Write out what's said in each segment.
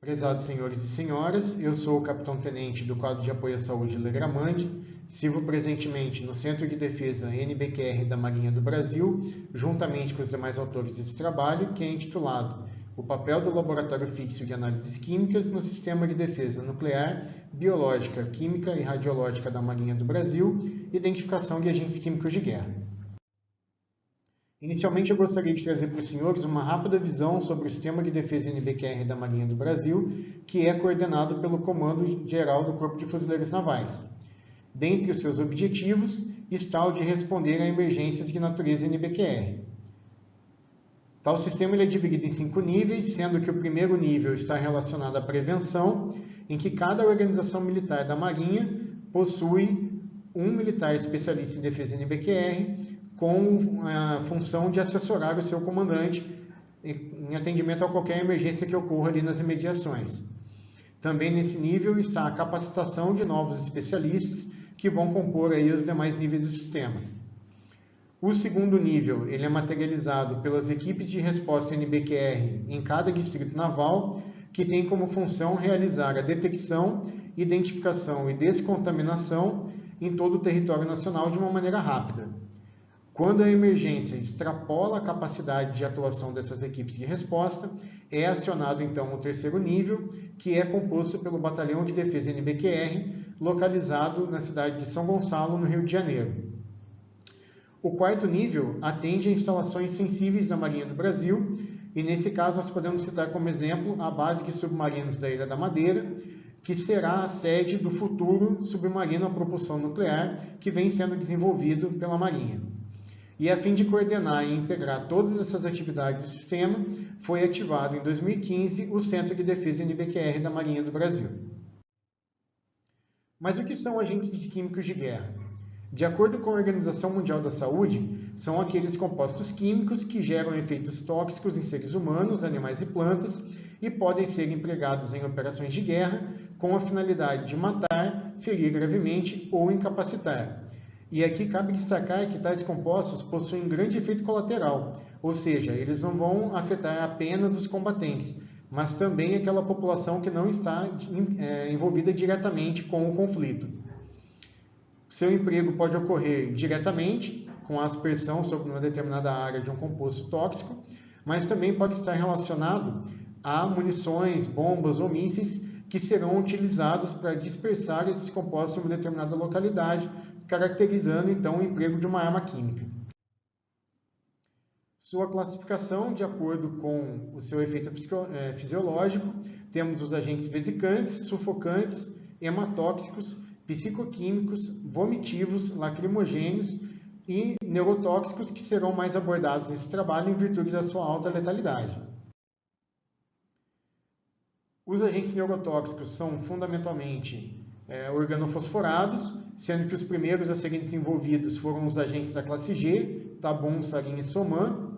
Prezados senhores e senhoras, eu sou o capitão-tenente do quadro de apoio à saúde Legramande, sirvo presentemente no Centro de Defesa NBQR da Marinha do Brasil, juntamente com os demais autores desse trabalho, que é intitulado O papel do Laboratório Fixo de Análises Químicas no Sistema de Defesa Nuclear, Biológica, Química e Radiológica da Marinha do Brasil, Identificação de Agentes Químicos de Guerra. Inicialmente, eu gostaria de trazer para os senhores uma rápida visão sobre o Sistema de Defesa NBQR da Marinha do Brasil, que é coordenado pelo Comando Geral do Corpo de Fuzileiros Navais. Dentre os seus objetivos está o de responder a emergências de natureza NBQR. Tal sistema é dividido em 5 níveis, sendo que o primeiro nível está relacionado à prevenção, em que cada organização militar da Marinha possui um militar especialista em defesa NBQR, com a função de assessorar o seu comandante em atendimento a qualquer emergência que ocorra ali nas imediações. Também nesse nível está a capacitação de novos especialistas que vão compor aí os demais níveis do sistema. O segundo nível ele é materializado pelas equipes de resposta NBQR em cada distrito naval, que tem como função realizar a detecção, identificação e descontaminação em todo o território nacional de uma maneira rápida. Quando a emergência extrapola a capacidade de atuação dessas equipes de resposta, é acionado então o terceiro nível, que é composto pelo Batalhão de Defesa NBQR, localizado na cidade de São Gonçalo, no Rio de Janeiro. O quarto nível atende a instalações sensíveis da Marinha do Brasil, e nesse caso nós podemos citar como exemplo a base de submarinos da Ilha da Madeira, que será a sede do futuro submarino a propulsão nuclear que vem sendo desenvolvido pela Marinha. E a fim de coordenar e integrar todas essas atividades do sistema, foi ativado em 2015 o Centro de Defesa NBQR da Marinha do Brasil. Mas o que são agentes químicos de guerra? De acordo com a Organização Mundial da Saúde, são aqueles compostos químicos que geram efeitos tóxicos em seres humanos, animais e plantas e podem ser empregados em operações de guerra com a finalidade de matar, ferir gravemente ou incapacitar. E aqui cabe destacar que tais compostos possuem grande efeito colateral, ou seja, eles não vão afetar apenas os combatentes, mas também aquela população que não está envolvida diretamente com o conflito. Seu emprego pode ocorrer diretamente, com a aspersão sobre uma determinada área de um composto tóxico, mas também pode estar relacionado a munições, bombas ou mísseis que serão utilizados para dispersar esses compostos em uma determinada localidade, caracterizando então o emprego de uma arma química. Sua classificação, de acordo com o seu efeito fisiológico, temos os agentes vesicantes, sufocantes, hematóxicos, psicoquímicos, vomitivos, lacrimogênios e neurotóxicos, que serão mais abordados nesse trabalho em virtude da sua alta letalidade. Os agentes neurotóxicos são fundamentalmente organofosforados, sendo que os primeiros a serem desenvolvidos foram os agentes da classe G, Tabum, Sarin e Soman.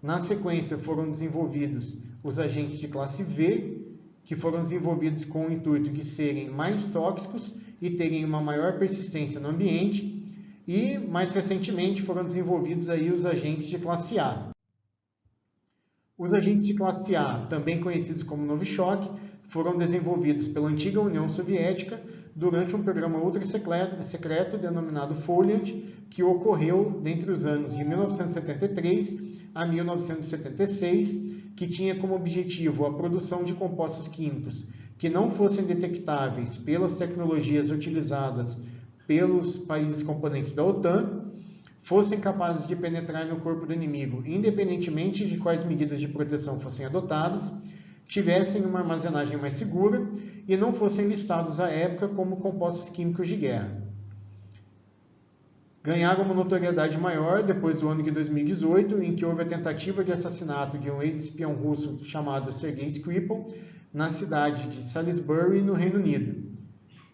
Na sequência foram desenvolvidos os agentes de classe V, que foram desenvolvidos com o intuito de serem mais tóxicos e terem uma maior persistência no ambiente. E, mais recentemente, foram desenvolvidos aí os agentes de classe A. Os agentes de classe A, também conhecidos como Novichok, foram desenvolvidos pela antiga União Soviética durante um programa ultra-secreto denominado Foliant, que ocorreu entre os anos de 1973 a 1976, que tinha como objetivo a produção de compostos químicos que não fossem detectáveis pelas tecnologias utilizadas pelos países componentes da OTAN, fossem capazes de penetrar no corpo do inimigo, independentemente de quais medidas de proteção fossem adotadas, tivessem uma armazenagem mais segura e não fossem listados à época como compostos químicos de guerra. Ganharam uma notoriedade maior depois do ano de 2018, em que houve a tentativa de assassinato de um ex-espião russo chamado Sergei Skripal na cidade de Salisbury, no Reino Unido.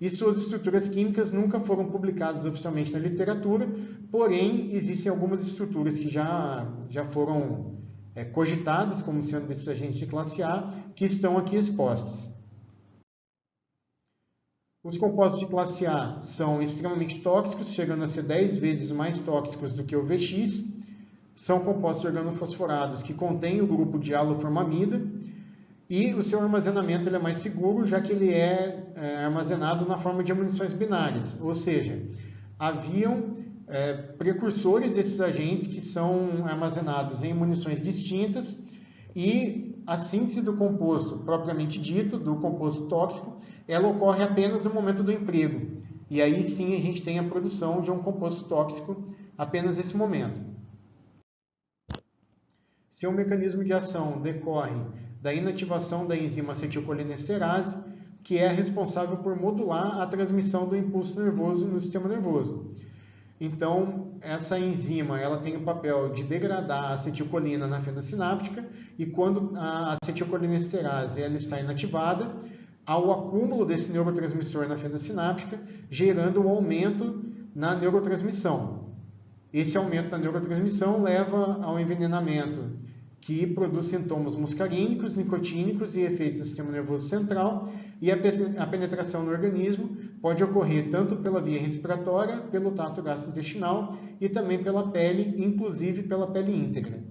E suas estruturas químicas nunca foram publicadas oficialmente na literatura, porém existem algumas estruturas que já foram cogitadas como sendo desses agentes de classe A, que estão aqui expostas. Os compostos de classe A são extremamente tóxicos, chegando a ser 10 vezes mais tóxicos do que o VX. São compostos organofosforados que contêm o grupo de haloformamida E o seu armazenamento ele é mais seguro, já que ele é armazenado na forma de munições binárias, ou seja, haviam precursores desses agentes que são armazenados em munições distintas e a síntese do composto propriamente dito, do composto tóxico, ela ocorre apenas no momento do emprego. E aí sim a gente tem a produção de um composto tóxico apenas nesse momento. Seu mecanismo de ação decorre da inativação da enzima acetilcolinesterase, que é responsável por modular a transmissão do impulso nervoso no sistema nervoso. Então, essa enzima ela tem o papel de degradar a acetilcolina na fenda sináptica e quando a acetilcolinesterase ela está inativada, há o acúmulo desse neurotransmissor na fenda sináptica, gerando um aumento na neurotransmissão. Esse aumento na neurotransmissão leva ao envenenamento, que produz sintomas muscarínicos, nicotínicos e efeitos no sistema nervoso central, e a penetração no organismo pode ocorrer tanto pela via respiratória, pelo trato gastrointestinal e também pela pele, inclusive pela pele íntegra.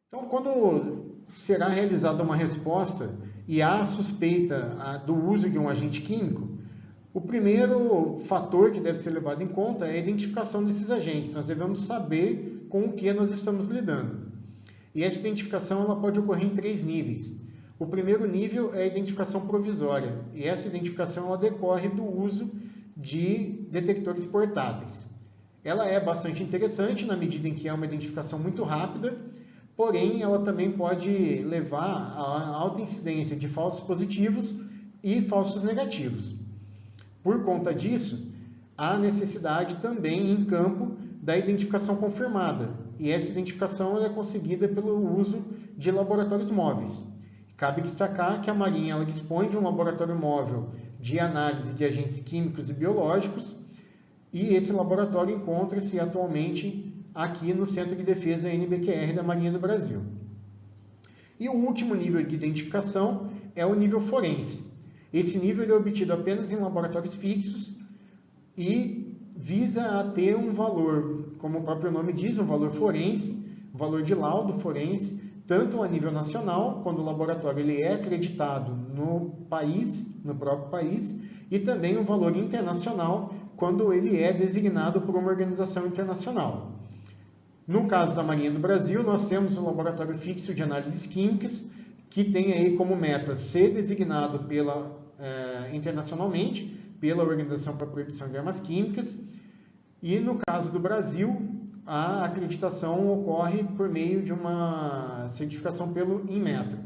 Então, quando será realizada uma resposta e há suspeita do uso de um agente químico, o primeiro fator que deve ser levado em conta é a identificação desses agentes. Nós devemos saber com o que nós estamos lidando. E essa identificação ela pode ocorrer em 3 níveis. O primeiro nível é a identificação provisória, e essa identificação ela decorre do uso de detectores portáteis. Ela é bastante interessante na medida em que é uma identificação muito rápida, porém ela também pode levar a alta incidência de falsos positivos e falsos negativos. Por conta disso, há necessidade também em campo da identificação confirmada, e essa identificação é conseguida pelo uso de laboratórios móveis. Cabe destacar que a Marinha ela dispõe de um laboratório móvel de análise de agentes químicos e biológicos, e esse laboratório encontra-se atualmente aqui no Centro de Defesa NBQR da Marinha do Brasil. E o último nível de identificação é o nível forense. Esse nível é obtido apenas em laboratórios fixos e visa a ter um valor, como o próprio nome diz, um valor forense, um valor de laudo forense, tanto a nível nacional, quando o laboratório ele é acreditado no país, no próprio país, e também um valor internacional, quando ele é designado por uma organização internacional. No caso da Marinha do Brasil, nós temos um laboratório fixo de análises químicas, que tem aí como meta ser designado internacionalmente pela Organização para a Proibição de Armas Químicas, e no caso do Brasil, a acreditação ocorre por meio de uma certificação pelo Inmetro.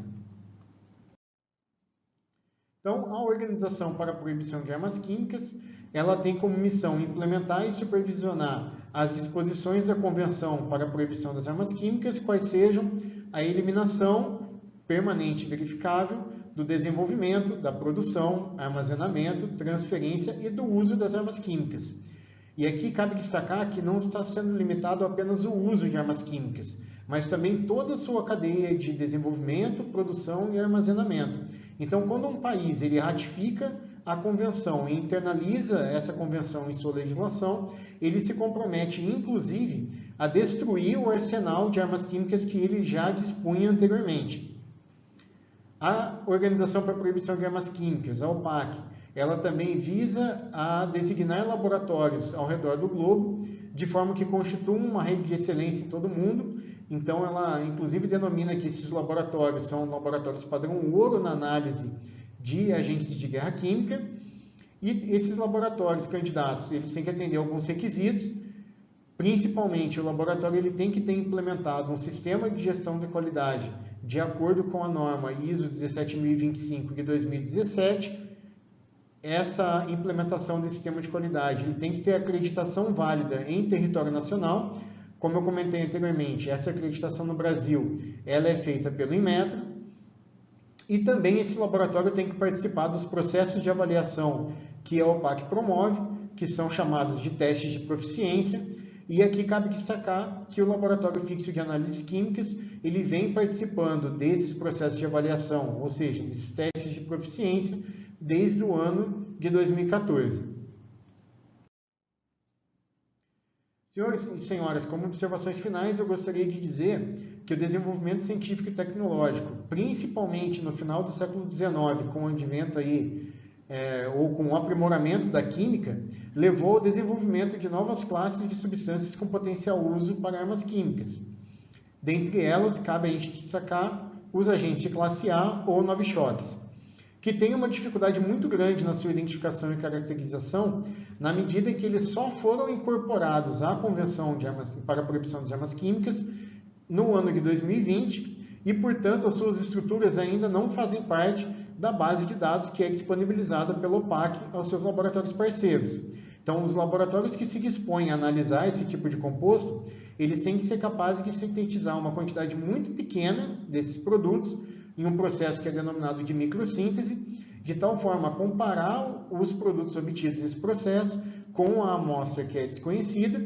Então, a Organização para a Proibição de Armas Químicas, ela tem como missão implementar e supervisionar as disposições da Convenção para a Proibição das Armas Químicas, quais sejam a eliminação permanente e verificável do desenvolvimento, da produção, armazenamento, transferência e do uso das armas químicas. E aqui cabe destacar que não está sendo limitado apenas o uso de armas químicas, mas também toda a sua cadeia de desenvolvimento, produção e armazenamento. Então, quando um país ele ratifica a convenção e internaliza essa convenção em sua legislação, ele se compromete, inclusive, a destruir o arsenal de armas químicas que ele já dispunha anteriormente. A Organização para a Proibição de Armas Químicas, a OPAC, ela também visa a designar laboratórios ao redor do globo, de forma que constituam uma rede de excelência em todo o mundo. Então, ela inclusive denomina que esses laboratórios são laboratórios padrão ouro na análise de agentes de guerra química. E esses laboratórios candidatos, eles têm que atender alguns requisitos. Principalmente, o laboratório ele tem que ter implementado um sistema de gestão de qualidade de acordo com a norma ISO 17025 de 2017. Essa implementação desse sistema de qualidade ele tem que ter acreditação válida em território nacional. Como eu comentei anteriormente, essa acreditação no Brasil ela é feita pelo Inmetro. E também esse laboratório tem que participar dos processos de avaliação que a OPAC promove, que são chamados de testes de proficiência. E aqui cabe destacar que o Laboratório Fixo de Análises Químicas ele vem participando desses processos de avaliação, ou seja, desses testes de proficiência, desde o ano de 2014. Senhores e senhoras, como observações finais, eu gostaria de dizer que o desenvolvimento científico e tecnológico, principalmente no final do século XIX, com o advento aí, ou com o aprimoramento da química, levou ao desenvolvimento de novas classes de substâncias com potencial uso para armas químicas. Dentre elas, cabe a gente destacar os agentes de classe A ou novichoques, que têm uma dificuldade muito grande na sua identificação e caracterização, na medida em que eles só foram incorporados à Convenção para a Proibição das Armas Químicas no ano de 2020 e, portanto, as suas estruturas ainda não fazem parte da base de dados que é disponibilizada pela OPAC aos seus laboratórios parceiros. Então, os laboratórios que se dispõem a analisar esse tipo de composto, eles têm que ser capazes de sintetizar uma quantidade muito pequena desses produtos em um processo que é denominado de microssíntese, de tal forma a comparar os produtos obtidos nesse processo com a amostra que é desconhecida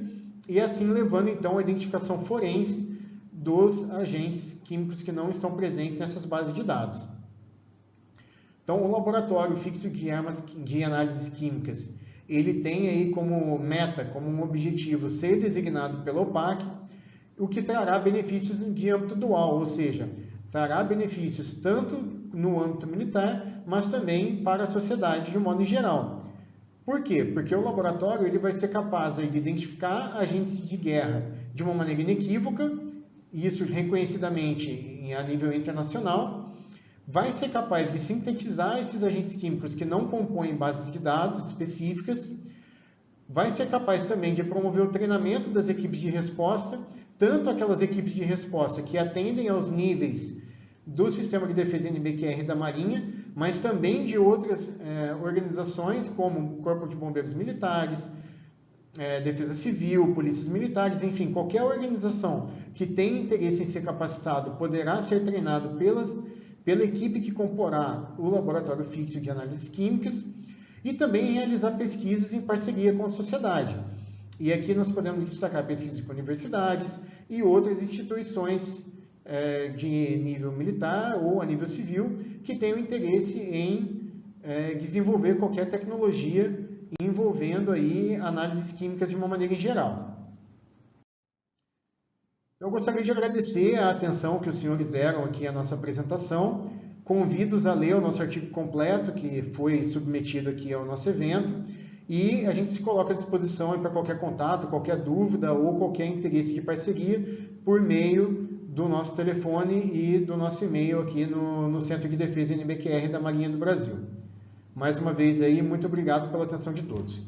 e assim levando então a identificação forense dos agentes químicos que não estão presentes nessas bases de dados. Então, o Laboratório Fixo de Análises Químicas, ele tem aí como meta, como um objetivo, ser designado pela OPAC, o que trará benefícios de âmbito dual, ou seja, trará benefícios tanto no âmbito militar, mas também para a sociedade de um modo em geral. Por quê? Porque o laboratório ele vai ser capaz aí de identificar agentes de guerra de uma maneira inequívoca, isso reconhecidamente a nível internacional, vai ser capaz de sintetizar esses agentes químicos que não compõem bases de dados específicas, vai ser capaz também de promover o treinamento das equipes de resposta, tanto aquelas equipes de resposta que atendem aos níveis do Sistema de Defesa NBQR da Marinha, mas também de outras organizações, como o Corpo de Bombeiros Militares, Defesa Civil, Polícias Militares, enfim, qualquer organização que tenha interesse em ser capacitado poderá ser treinado pela equipe que comporá o Laboratório Fixo de Análises Químicas e também realizar pesquisas em parceria com a sociedade. E aqui nós podemos destacar pesquisas com universidades e outras instituições de nível militar ou a nível civil que tenham interesse em desenvolver qualquer tecnologia envolvendo aí análises químicas de uma maneira em geral. Eu gostaria de agradecer a atenção que os senhores deram aqui à nossa apresentação. Convido-os a ler o nosso artigo completo, que foi submetido aqui ao nosso evento, e a gente se coloca à disposição para qualquer contato, qualquer dúvida ou qualquer interesse de parceria por meio do nosso telefone e do nosso e-mail aqui no Centro de Defesa NBQR da Marinha do Brasil. Mais uma vez aí, muito obrigado pela atenção de todos.